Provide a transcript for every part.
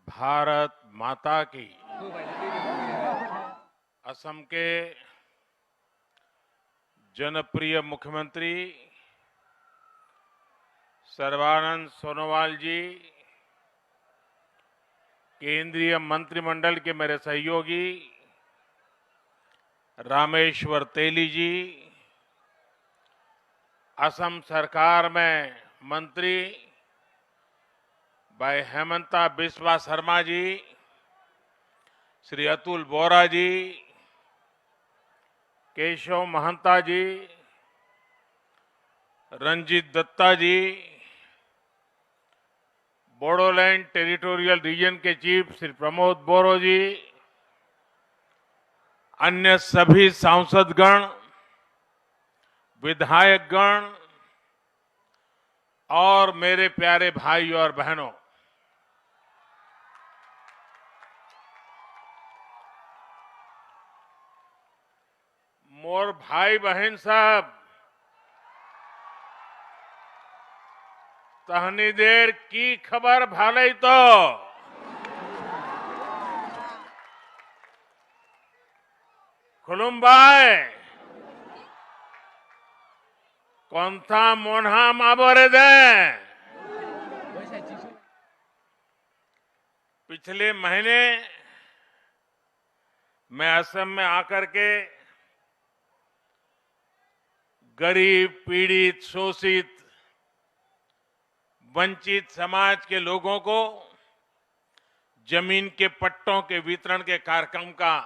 भारत माता की। असम के जनप्रिय मुख्यमंत्री सर्बानंद सोनोवाल जी, केंद्रीय मंत्रिमंडल के मेरे सहयोगी रामेश्वर तेली जी, असम सरकार में मंत्री भाई हेमंता बिस्वा शर्मा जी, श्री अतुल बोरा जी, केशव महंता जी, रंजीत दत्ता जी, बोडोलैंड टेरिटोरियल रीजन के चीफ श्री प्रमोद बोरो जी, अन्य सभी सांसदगण, विधायकगण और मेरे प्यारे भाई और बहनों, मोर भाई बहन साहब, तहनी देर की खबर भाले तो खुलुमबाई कौन था मोन्हा माबोरे दे। पिछले महीने मैं असम में आकर के गरीब, पीड़ित, शोषित, वंचित समाज के लोगों को जमीन के पट्टों के वितरण के कार्यक्रम का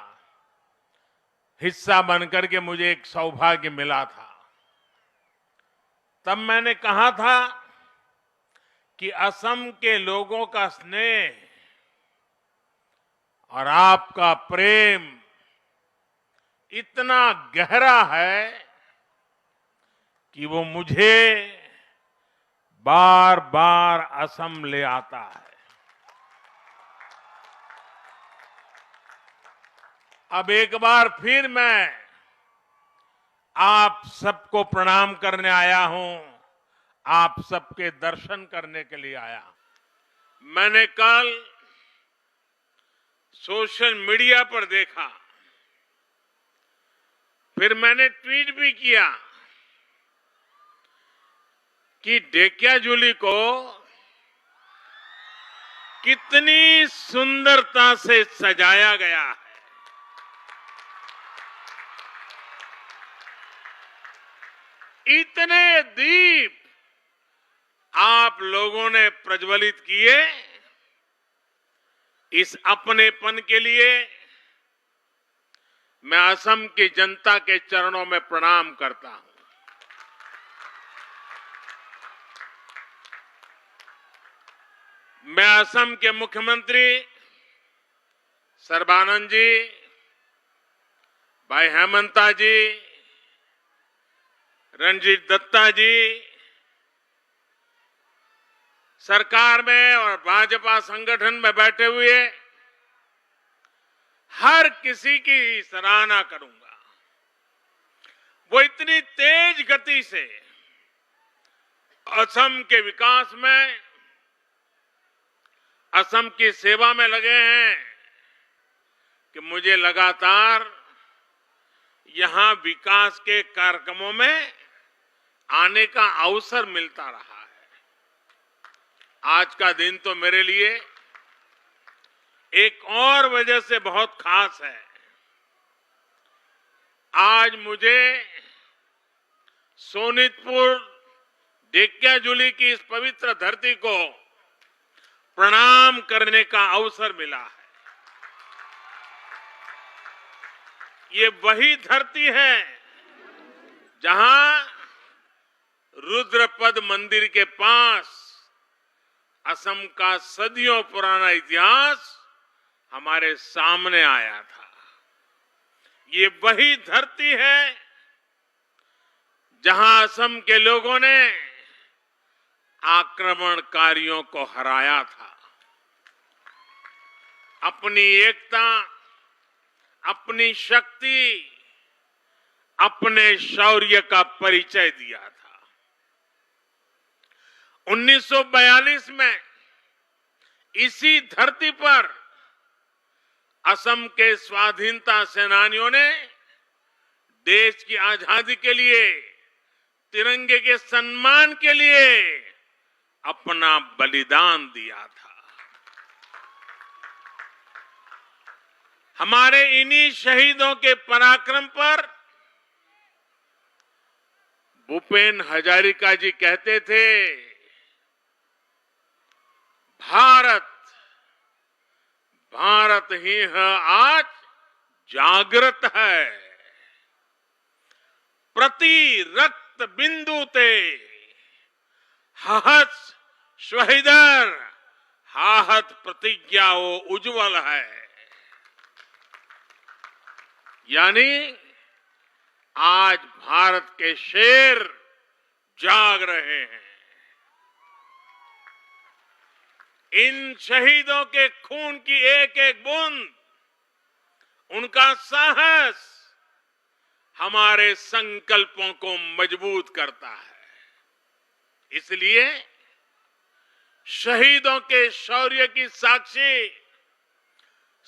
हिस्सा बनकर के मुझे एक सौभाग्य मिला था। तब मैंने कहा था कि असम के लोगों का स्नेह और आपका प्रेम इतना गहरा है कि वो मुझे बार बार असम ले आता है। अब एक बार फिर मैं आप सबको प्रणाम करने आया हूं, आप सबके दर्शन करने के लिए आया हूं। मैंने कल सोशल मीडिया पर देखा, फिर मैंने ट्वीट भी किया कि ढेकियाजुली को कितनी सुंदरता से सजाया गया है। इतने दीप आप लोगों ने प्रज्वलित किए। इस अपनेपन के लिए मैं असम की जनता के चरणों में प्रणाम करता हूं। मैं असम के मुख्यमंत्री सर्बानंद जी, भाई हेमंता जी, रंजीत दत्ता जी, सरकार में और भाजपा संगठन में बैठे हुए हर किसी की सराहना करूंगा। वो इतनी तेज गति से असम के विकास में, असम की सेवा में लगे हैं कि मुझे लगातार यहां विकास के कार्यक्रमों में आने का अवसर मिलता रहा है। आज का दिन तो मेरे लिए एक और वजह से बहुत खास है। आज मुझे सोनितपुर ढेकियाजुली की इस पवित्र धरती को प्रणाम करने का अवसर मिला है। ये वही धरती है जहां रुद्रपद मंदिर के पास असम का सदियों पुराना इतिहास हमारे सामने आया था। ये वही धरती है जहां असम के लोगों ने आक्रमणकारियों को हराया था, अपनी एकता, अपनी शक्ति, अपने शौर्य का परिचय दिया था। 1942 में इसी धरती पर असम के स्वाधीनता सेनानियों ने देश की आजादी के लिए, तिरंगे के सम्मान के लिए अपना बलिदान दिया था। हमारे इन्हीं शहीदों के पराक्रम पर भूपेन हजारिका जी कहते थे, भारत भारत ही है आज जागृत है, प्रति रक्त बिंदु ते हहत शहीदर हाहत प्रतिज्ञाओ उज्जवल है। यानी आज भारत के शेर जाग रहे हैं। इन शहीदों के खून की एक एक बूंद, उनका साहस हमारे संकल्पों को मजबूत करता है। इसलिए शहीदों के शौर्य की साक्षी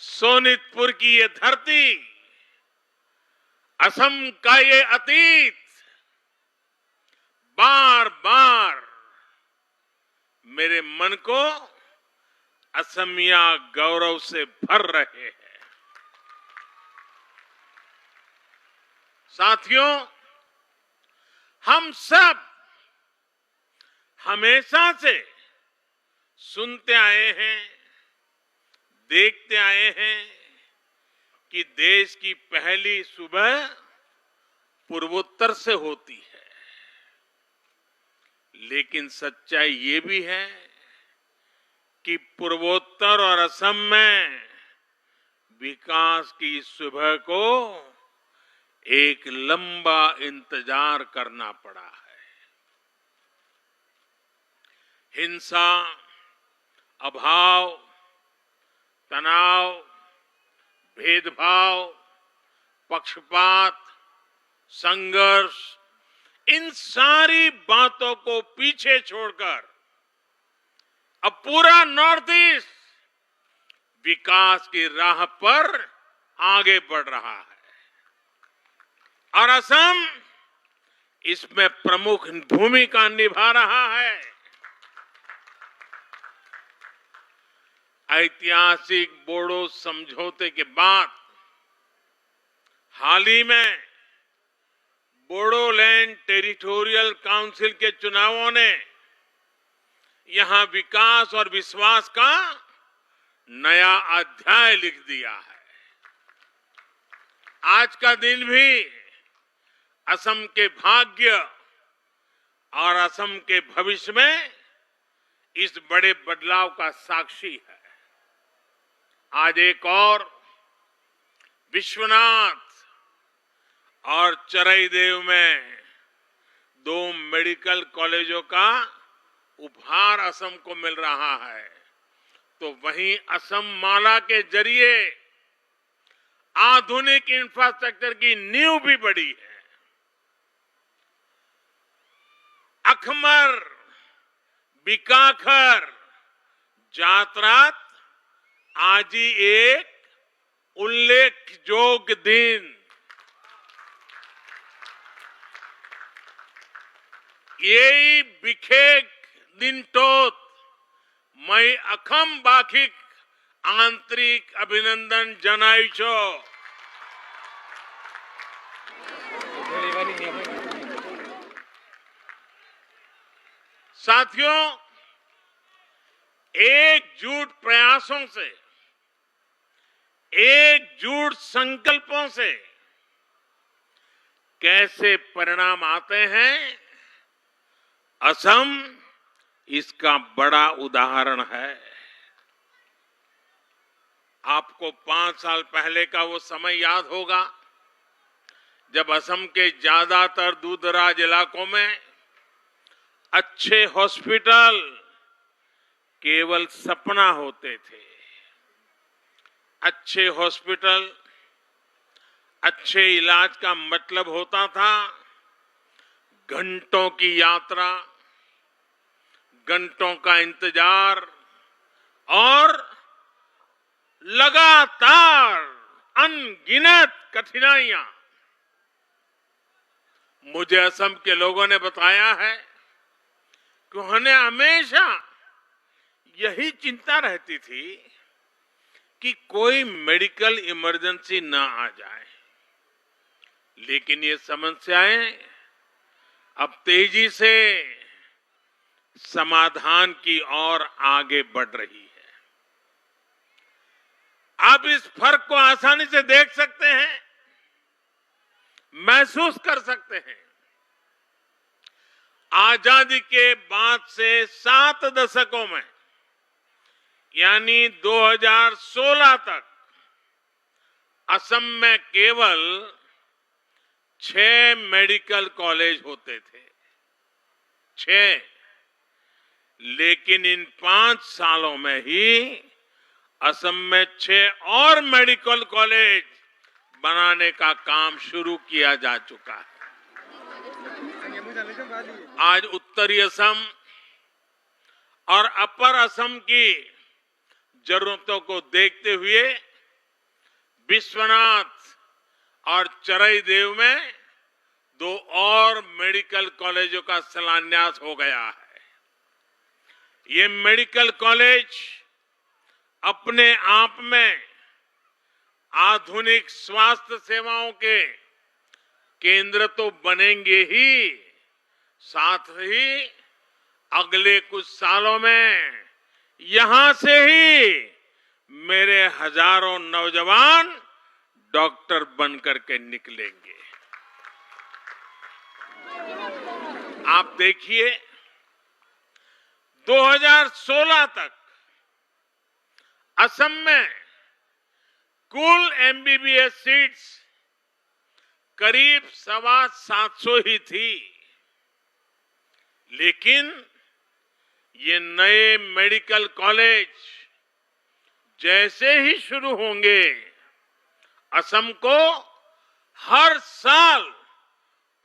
सोनितपुर की ये धरती, असम का ये अतीत बार बार मेरे मन को असमिया गौरव से भर रहे हैं। साथियों, हम सब हमेशा से सुनते आए हैं, देखते आए हैं कि देश की पहली सुबह पूर्वोत्तर से होती है। लेकिन सच्चाई ये भी है कि पूर्वोत्तर और असम में विकास की सुबह को एक लंबा इंतजार करना पड़ा है। हिंसा, अभाव, तनाव, भेदभाव, पक्षपात, संघर्ष, इन सारी बातों को पीछे छोड़कर अब पूरा नॉर्थ ईस्ट विकास की राह पर आगे बढ़ रहा है और असम इसमें प्रमुख भूमिका निभा रहा है। ऐतिहासिक बोडो समझौते के बाद हाल ही में बोडोलैंड टेरिटोरियल काउंसिल के चुनावों ने यहां विकास और विश्वास का नया अध्याय लिख दिया है। आज का दिन भी असम के भाग्य और असम के भविष्य में इस बड़े बदलाव का साक्षी है। आज एक और विश्वनाथ और चरईदेव में 2 मेडिकल कॉलेजों का उपहार असम को मिल रहा है, तो वहीं असम माला के जरिए आधुनिक इंफ्रास्ट्रक्चर की नींव भी बढ़ी है। अखमर बिकाखर जातरात आज ही एक उल्लेखयोग्य दिन। यही बिखेक दिन टोत मैं अखम बाखिक आंतरिक अभिनंदन जनाइछो। साथियों, एकजुट प्रयासों से, एकजुट संकल्पों से कैसे परिणाम आते हैं, असम इसका बड़ा उदाहरण है। आपको 5 साल पहले का वो समय याद होगा जब असम के ज्यादातर दूरदराज इलाकों में अच्छे हॉस्पिटल केवल सपना होते थे। अच्छे हॉस्पिटल, अच्छे इलाज का मतलब होता था घंटों की यात्रा, घंटों का इंतजार और लगातार अनगिनत कठिनाइयां मुझे असम के लोगों ने बताया है कि उन्हें हमेशा यही चिंता रहती थी कि कोई मेडिकल इमरजेंसी न आ जाए, लेकिन ये समस्याएं अब तेजी से समाधान की ओर आगे बढ़ रही है। आप इस फर्क को आसानी से देख सकते हैं, महसूस कर सकते हैं। आजादी के बाद से 7 दशकों में यानी 2016 तक असम में केवल 6 मेडिकल कॉलेज होते थे, 6। लेकिन इन 5 सालों में ही असम में 6 और मेडिकल कॉलेज बनाने का काम शुरू किया जा चुका है। आज उत्तरी असम और अपर असम की जरूरतों को देखते हुए बिश्वनाथ और चरईदेव में 2 और मेडिकल कॉलेजों का शिलान्यास हो गया है। ये मेडिकल कॉलेज अपने आप में आधुनिक स्वास्थ्य सेवाओं के केंद्र तो बनेंगे ही, साथ ही अगले कुछ सालों में यहां से ही मेरे हजारों नौजवान डॉक्टर बनकर के निकलेंगे। आप देखिए, 2016 तक असम में कुल एमबीबीएस सीट्स करीब 750 ही थी, लेकिन ये नए मेडिकल कॉलेज जैसे ही शुरू होंगे, असम को हर साल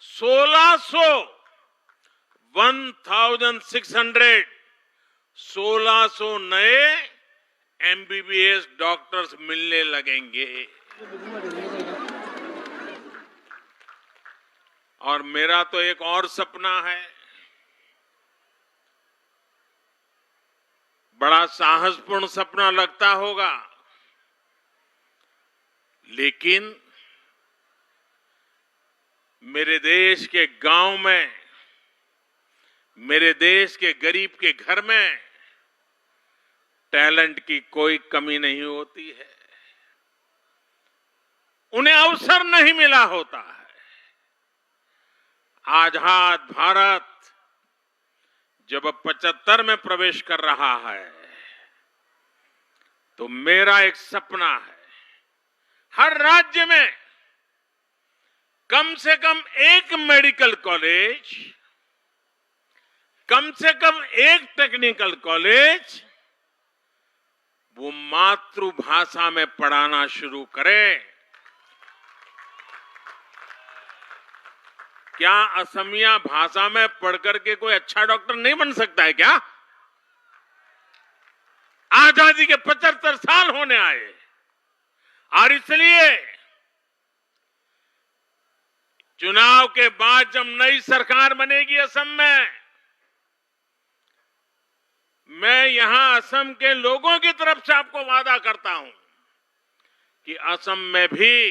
1600 नए एमबीबीएस डॉक्टर्स मिलने लगेंगे। और मेरा तो एक और सपना है, बड़ा साहसपूर्ण सपना लगता होगा, लेकिन मेरे देश के गांव में, मेरे देश के गरीब के घर में टैलेंट की कोई कमी नहीं होती है, उन्हें अवसर नहीं मिला होता है। आजाद भारत जब 75 में प्रवेश कर रहा है, तो मेरा एक सपना है, हर राज्य में कम से कम एक मेडिकल कॉलेज, कम से कम एक टेक्निकल कॉलेज वो मातृभाषा में पढ़ाना शुरू करे। क्या असमिया भाषा में पढ़कर के कोई अच्छा डॉक्टर नहीं बन सकता है क्या? आजादी के 75 साल होने आए, और इसलिए चुनाव के बाद जब नई सरकार बनेगी असम में, मैं यहां असम के लोगों की तरफ से आपको वादा करता हूं कि असम में भी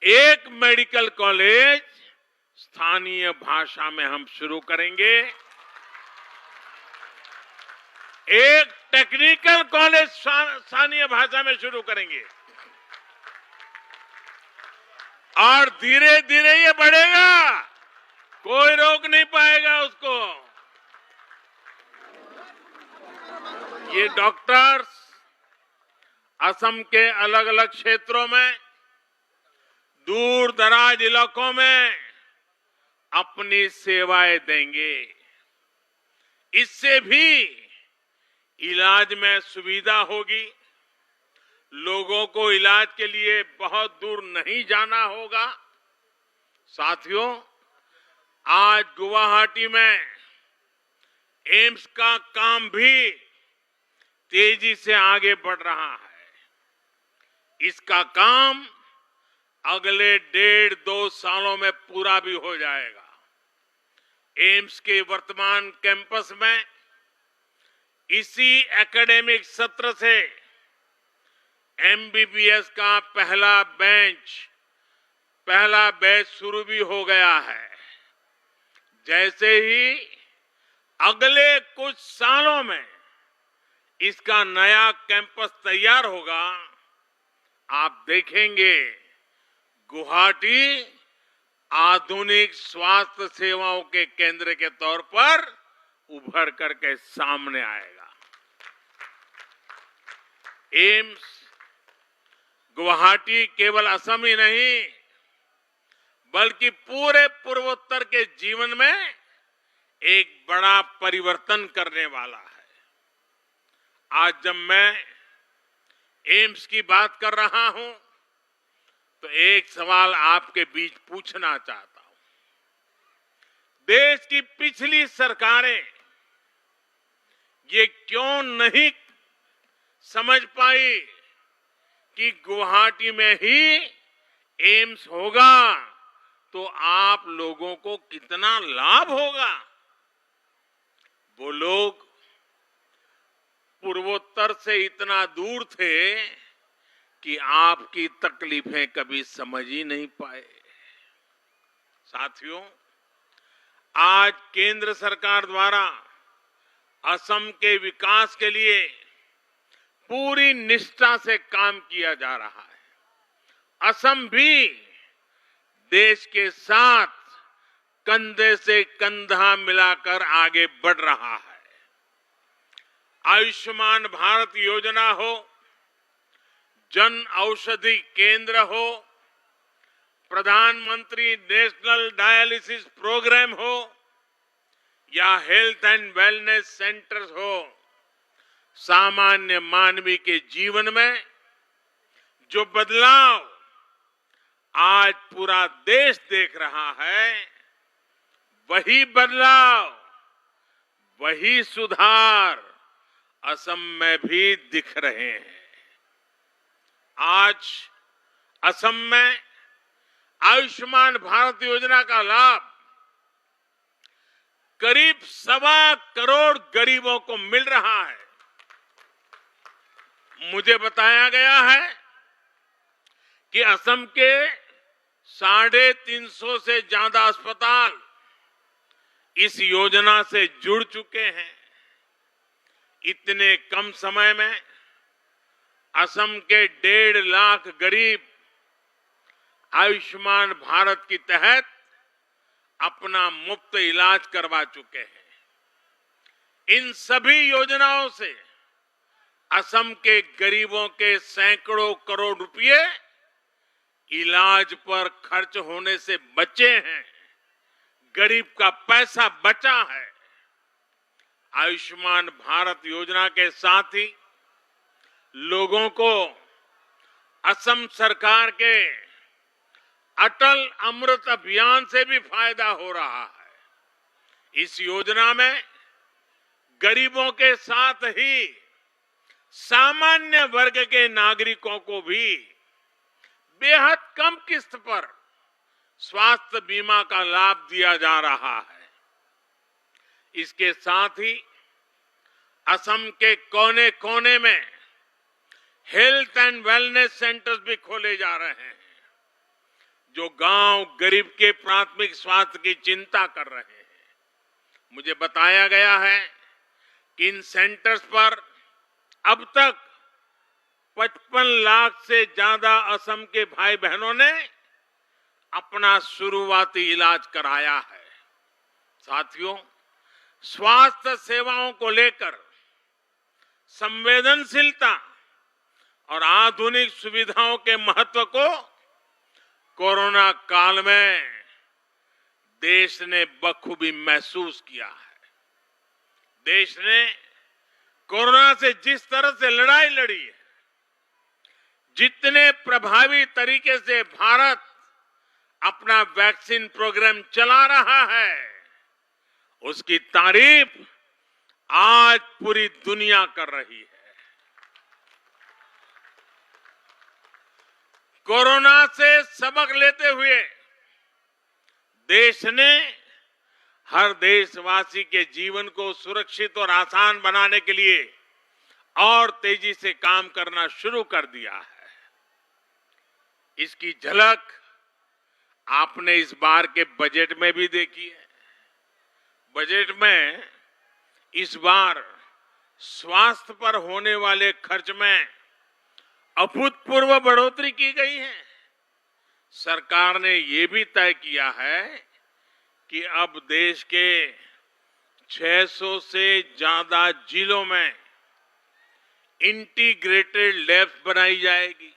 एक मेडिकल कॉलेज स्थानीय भाषा में हम शुरू करेंगे, एक टेक्निकल कॉलेज स्थानीय भाषा में शुरू करेंगे, और धीरे धीरे ये बढ़ेगा, कोई रोक नहीं पाएगा उसको। ये डॉक्टर्स असम के अलग अलग क्षेत्रों में, दूर दराज इलाकों में अपनी सेवाएं देंगे। इससे भी इलाज में सुविधा होगी, लोगों को इलाज के लिए बहुत दूर नहीं जाना होगा। साथियों, आज गुवाहाटी में एम्स का काम भी तेजी से आगे बढ़ रहा है। इसका काम अगले 1.5-2 सालों में पूरा भी हो जाएगा। एम्स के वर्तमान कैंपस में इसी एकेडमिक सत्र से एमबीबीएस का पहला बैच शुरू भी हो गया है। जैसे ही अगले कुछ सालों में इसका नया कैंपस तैयार होगा, आप देखेंगे गुवाहाटी आधुनिक स्वास्थ्य सेवाओं के केंद्र के तौर पर उभर करके सामने आएगा। एम्स गुवाहाटी केवल असम ही नहीं, बल्कि पूरे पूर्वोत्तर के जीवन में एक बड़ा परिवर्तन करने वाला है। आज जब मैं एम्स की बात कर रहा हूं, तो एक सवाल आपके बीच पूछना चाहता हूं। देश की पिछली सरकारें ये क्यों नहीं समझ पाई कि गुवाहाटी में ही एम्स होगा तो आप लोगों को कितना लाभ होगा? वो लोग पूर्वोत्तर से इतना दूर थे कि आपकी तकलीफें कभी समझ ही नहीं पाए। साथियों, आज केंद्र सरकार द्वारा असम के विकास के लिए पूरी निष्ठा से काम किया जा रहा है। असम भी देश के साथ कंधे से कंधा मिलाकर आगे बढ़ रहा है। आयुष्मान भारत योजना हो, जन औषधि केंद्र हो, प्रधानमंत्री नेशनल डायलिसिस प्रोग्राम हो या हेल्थ एंड वेलनेस सेंटर्स हो, सामान्य मानवी के जीवन में जो बदलाव आज पूरा देश देख रहा है, वही बदलाव, वही सुधार असम में भी दिख रहे हैं। आज असम में आयुष्मान भारत योजना का लाभ करीब 1.25 करोड़ गरीबों को मिल रहा है। मुझे बताया गया है कि असम के 350 से ज्यादा अस्पताल इस योजना से जुड़ चुके हैं। इतने कम समय में असम के 1.5 लाख गरीब आयुष्मान भारत के तहत अपना मुफ्त इलाज करवा चुके हैं। इन सभी योजनाओं से असम के गरीबों के सैकड़ों करोड़ रुपए इलाज पर खर्च होने से बचे हैं। गरीब का पैसा बचा है। आयुष्मान भारत योजना के साथ ही लोगों को असम सरकार के अटल अमृत अभियान से भी फायदा हो रहा है। इस योजना में गरीबों के साथ ही सामान्य वर्ग के नागरिकों को भी बेहद कम किस्त पर स्वास्थ्य बीमा का लाभ दिया जा रहा है। इसके साथ ही असम के कोने कोने में हेल्थ एंड वेलनेस सेंटर्स भी खोले जा रहे हैं, जो गांव गरीब के प्राथमिक स्वास्थ्य की चिंता कर रहे हैं। मुझे बताया गया है कि इन सेंटर्स पर अब तक 55 लाख से ज्यादा असम के भाई बहनों ने अपना शुरुआती इलाज कराया है। साथियों, स्वास्थ्य सेवाओं को लेकर संवेदनशीलता और आधुनिक सुविधाओं के महत्व को कोरोना काल में देश ने बखूबी महसूस किया है। देश ने कोरोना से जिस तरह से लड़ाई लड़ी है, जितने प्रभावी तरीके से भारत अपना वैक्सीन प्रोग्राम चला रहा है, उसकी तारीफ आज पूरी दुनिया कर रही है। कोरोना से सबक लेते हुए देश ने हर देशवासी के जीवन को सुरक्षित और आसान बनाने के लिए और तेजी से काम करना शुरू कर दिया है। इसकी झलक आपने इस बार के बजट में भी देखी है। बजट में इस बार स्वास्थ्य पर होने वाले खर्च में अभूतपूर्व बढ़ोतरी की गई है। सरकार ने ये भी तय किया है कि अब देश के 600 से ज्यादा जिलों में इंटीग्रेटेड लैब्स बनाई जाएगी।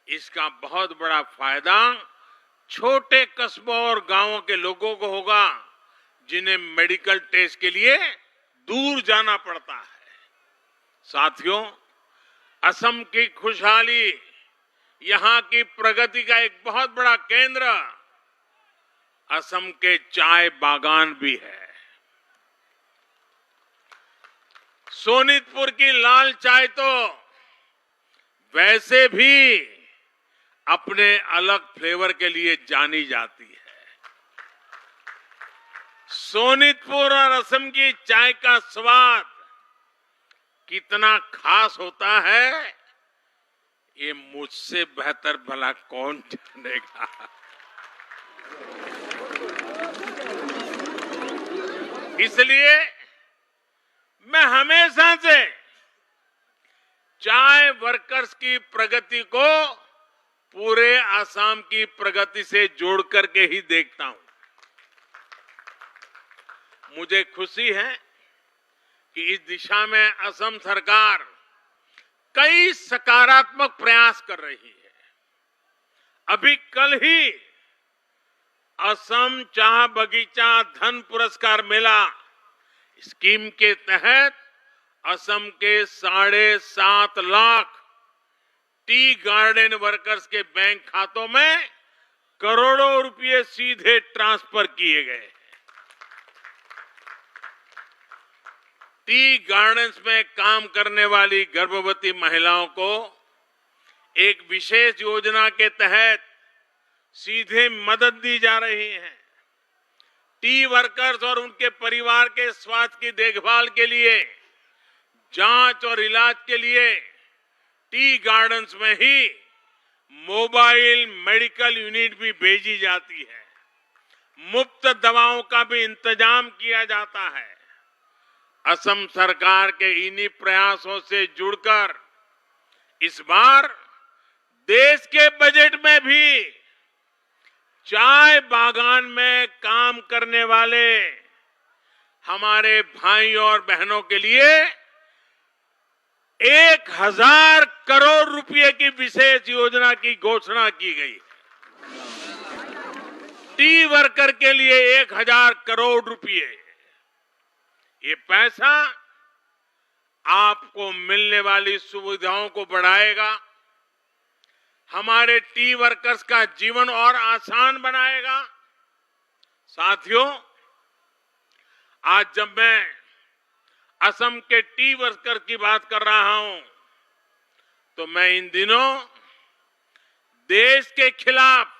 इसका बहुत बड़ा फायदा छोटे कस्बों और गांवों के लोगों को होगा, जिन्हें मेडिकल टेस्ट के लिए दूर जाना पड़ता है। साथियों, असम की खुशहाली यहां की प्रगति का एक बहुत बड़ा केंद्र असम के चाय बागान भी है। सोनितपुर की लाल चाय तो वैसे भी अपने अलग फ्लेवर के लिए जानी जाती है। सोनितपुर और असम की चाय का स्वाद कितना खास होता है, ये मुझसे बेहतर भला कौन जानेगा। इसलिए मैं हमेशा से चाय वर्कर्स की प्रगति को पूरे असम की प्रगति से जोड़ करके ही देखता हूं। मुझे खुशी है कि इस दिशा में असम सरकार कई सकारात्मक प्रयास कर रही है। अभी कल ही असम चाह बगीचा धन पुरस्कार मिला। स्कीम के तहत असम के 7.5 लाख टी गार्डन वर्कर्स के बैंक खातों में करोड़ों रुपए सीधे ट्रांसफर किए गए। टी गार्डन्स में काम करने वाली गर्भवती महिलाओं को एक विशेष योजना के तहत सीधे मदद दी जा रही है। टी वर्कर्स और उनके परिवार के स्वास्थ्य की देखभाल के लिए, जांच और इलाज के लिए टी गार्डन्स में ही मोबाइल मेडिकल यूनिट भी भेजी जाती है। मुफ्त दवाओं का भी इंतजाम किया जाता है। असम सरकार के इन्हीं प्रयासों से जुड़कर इस बार देश के बजट में भी चाय बागान में काम करने वाले हमारे भाइयों और बहनों के लिए 1000 करोड़ रुपए की विशेष योजना की घोषणा की गई। टी वर्कर के लिए 1000 करोड़ रुपए। ये पैसा आपको मिलने वाली सुविधाओं को बढ़ाएगा, हमारे टी वर्कर्स का जीवन और आसान बनाएगा। साथियों, आज जब मैं असम के टी वर्कर की बात कर रहा हूं, तो मैं इन दिनों देश के खिलाफ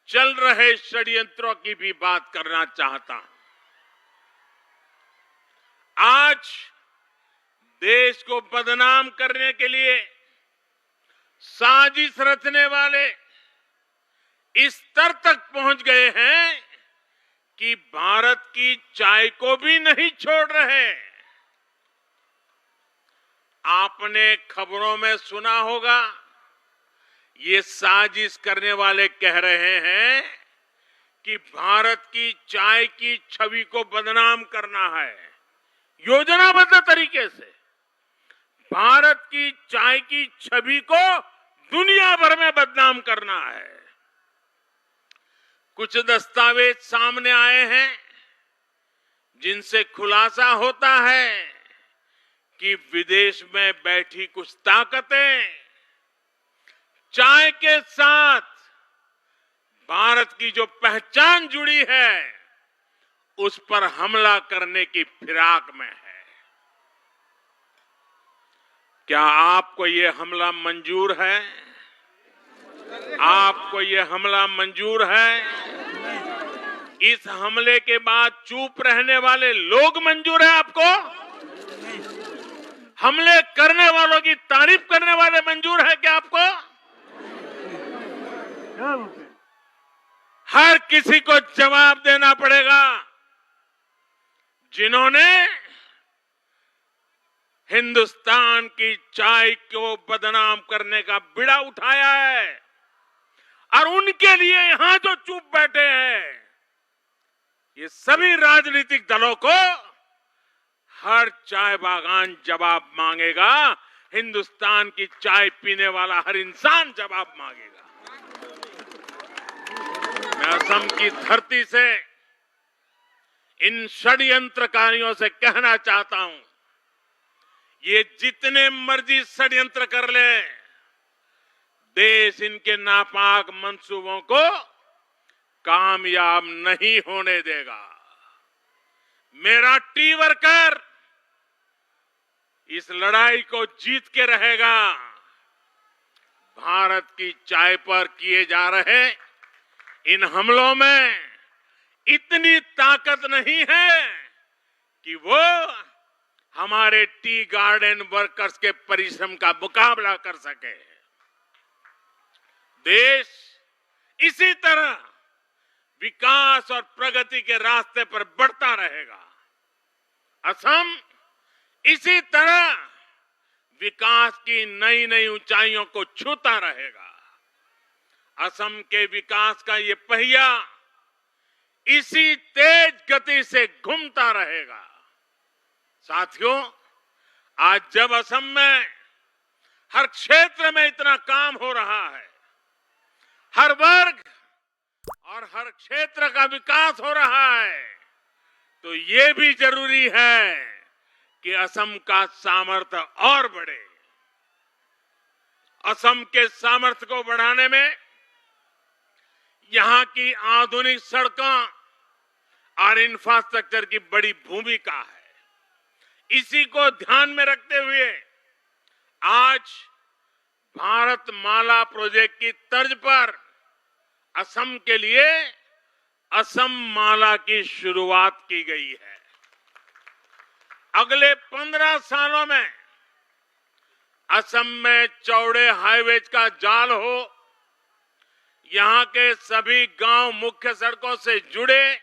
चल रहे षड्यंत्रों की भी बात करना चाहता हूं। आज देश को बदनाम करने के लिए साजिश रचने वाले इस स्तर तक पहुंच गए हैं कि भारत की चाय को भी नहीं छोड़ रहे। आपने खबरों में सुना होगा, ये साजिश करने वाले कह रहे हैं कि भारत की चाय की छवि को बदनाम करना है। योजनाबद्ध तरीके से भारत की चाय की छवि को दुनिया भर में बदनाम करना है। कुछ दस्तावेज सामने आए हैं जिनसे खुलासा होता है कि विदेश में बैठी कुछ ताकतें चाय के साथ भारत की जो पहचान जुड़ी है उस पर हमला करने की फिराक में है। क्या आपको ये हमला मंजूर है? आपको ये हमला मंजूर है? इस हमले के बाद चुप रहने वाले लोग मंजूर है आपको? हमले करने वालों की तारीफ करने वाले मंजूर है क्या आपको? हर किसी को जवाब देना पड़ेगा जिन्होंने हिंदुस्तान की चाय को बदनाम करने का बीड़ा उठाया है, और उनके लिए यहां जो चुप बैठे हैं, ये सभी राजनीतिक दलों को हर चाय बागान जवाब मांगेगा। हिंदुस्तान की चाय पीने वाला हर इंसान जवाब मांगेगा। मैं असम की धरती से इन षड्यंत्रकारियों से कहना चाहता हूं, ये जितने मर्जी षड्यंत्र कर ले, देश इनके नापाक मंसूबों को कामयाब नहीं होने देगा। मेरा टी वर्कर इस लड़ाई को जीत के रहेगा। भारत की चाय पर किए जा रहे इन हमलों में इतनी ताकत नहीं है कि वो हमारे टी गार्डन वर्कर्स के परिश्रम का मुकाबला कर सके। देश इसी तरह विकास और प्रगति के रास्ते पर बढ़ता रहेगा। असम इसी तरह विकास की नई नई ऊंचाइयों को छूता रहेगा। असम के विकास का ये पहिया इसी तेज गति से घूमता रहेगा। साथियों, आज जब असम में हर क्षेत्र में इतना काम हो रहा है, हर वर्ग और हर क्षेत्र का विकास हो रहा है, तो ये भी जरूरी है कि असम का सामर्थ्य और बढ़े। असम के सामर्थ्य को बढ़ाने में यहां की आधुनिक सड़कों और इंफ्रास्ट्रक्चर की बड़ी भूमिका है। इसी को ध्यान में रखते हुए आज भारत माला प्रोजेक्ट की तर्ज पर असम के लिए असम माला की शुरुआत की गई है। अगले 15 सालों में असम में चौड़े हाईवेज का जाल हो, यहां के सभी गांव मुख्य सड़कों से जुड़े,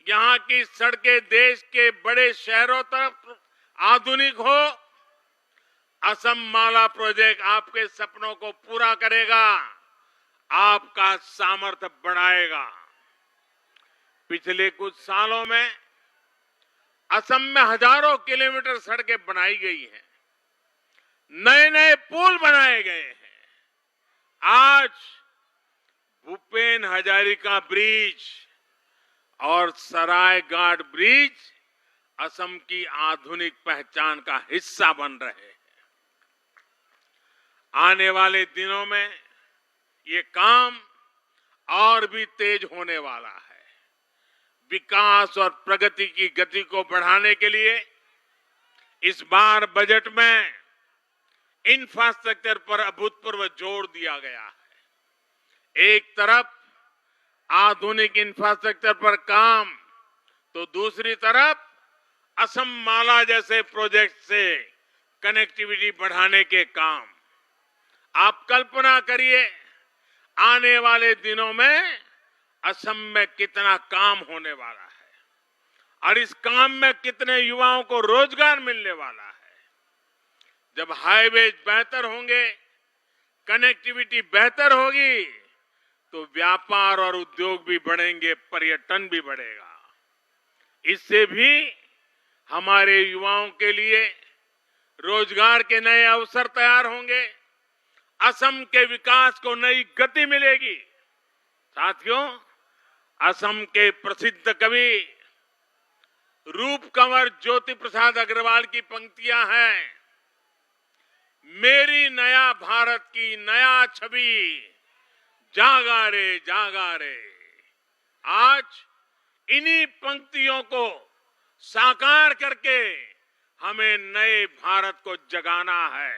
यहां की सड़कें देश के बड़े शहरों तक आधुनिक हो। असम माला प्रोजेक्ट आपके सपनों को पूरा करेगा, आपका सामर्थ्य बढ़ाएगा। पिछले कुछ सालों में असम में हजारों किलोमीटर सड़कें बनाई गई हैं, नए नए पुल बनाए गए हैं। आज भूपेन हजारिका ब्रिज और सराय घाट ब्रिज असम की आधुनिक पहचान का हिस्सा बन रहे हैं। आने वाले दिनों में ये काम और भी तेज होने वाला है। विकास और प्रगति की गति को बढ़ाने के लिए इस बार बजट में इंफ्रास्ट्रक्चर पर अभूतपूर्व जोर दिया गया है। एक तरफ आधुनिक इंफ्रास्ट्रक्चर पर काम, तो दूसरी तरफ असम माला जैसे प्रोजेक्ट से कनेक्टिविटी बढ़ाने के काम। आप कल्पना करिए, आने वाले दिनों में असम में कितना काम होने वाला है और इस काम में कितने युवाओं को रोजगार मिलने वाला है। जब हाईवे बेहतर होंगे, कनेक्टिविटी बेहतर होगी, तो व्यापार और उद्योग भी बढ़ेंगे, पर्यटन भी बढ़ेगा। इससे भी हमारे युवाओं के लिए रोजगार के नए अवसर तैयार होंगे, असम के विकास को नई गति मिलेगी। साथियों, असम के प्रसिद्ध कवि रूप कंवर ज्योति प्रसाद अग्रवाल की पंक्तियां हैं, मेरी नया भारत की नया छवि जागा रे जागा रे। आज इन्हीं पंक्तियों को साकार करके हमें नए भारत को जगाना है।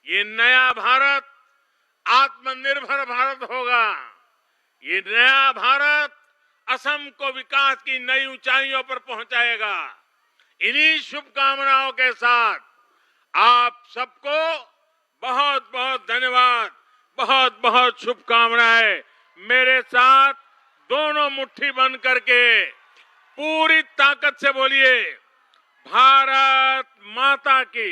ये नया भारत आत्मनिर्भर भारत होगा। ये नया भारत असम को विकास की नई ऊंचाइयों पर पहुंचाएगा। इन्हीं शुभकामनाओं के साथ आप सबको बहुत बहुत धन्यवाद, बहुत बहुत शुभकामनाएं। मेरे साथ दोनों मुट्ठी बंद करके पूरी ताकत से बोलिए, भारत माता की,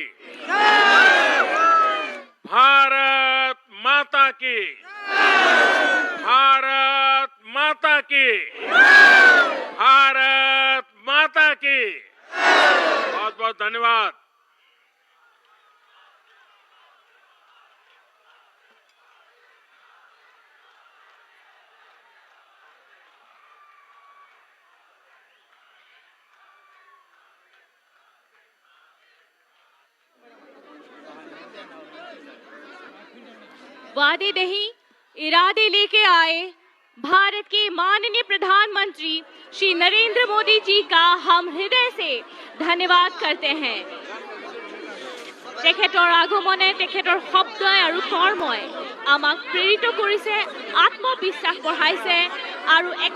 भारत माता की, भारत माता की, भारत माता की। बहुत बहुत धन्यवाद। वादे नहीं, इरादे लेके आए भारत के माननीय प्रधानमंत्री श्री नरेंद्र मोदी जी का हम हृदय से धन्यवाद करते हैं। तेखेतर आगमने तेखेतर शब्द और कर्मय आमाक प्रेरित करिছে, आत्मविश्वास बढ़ाइছে और एक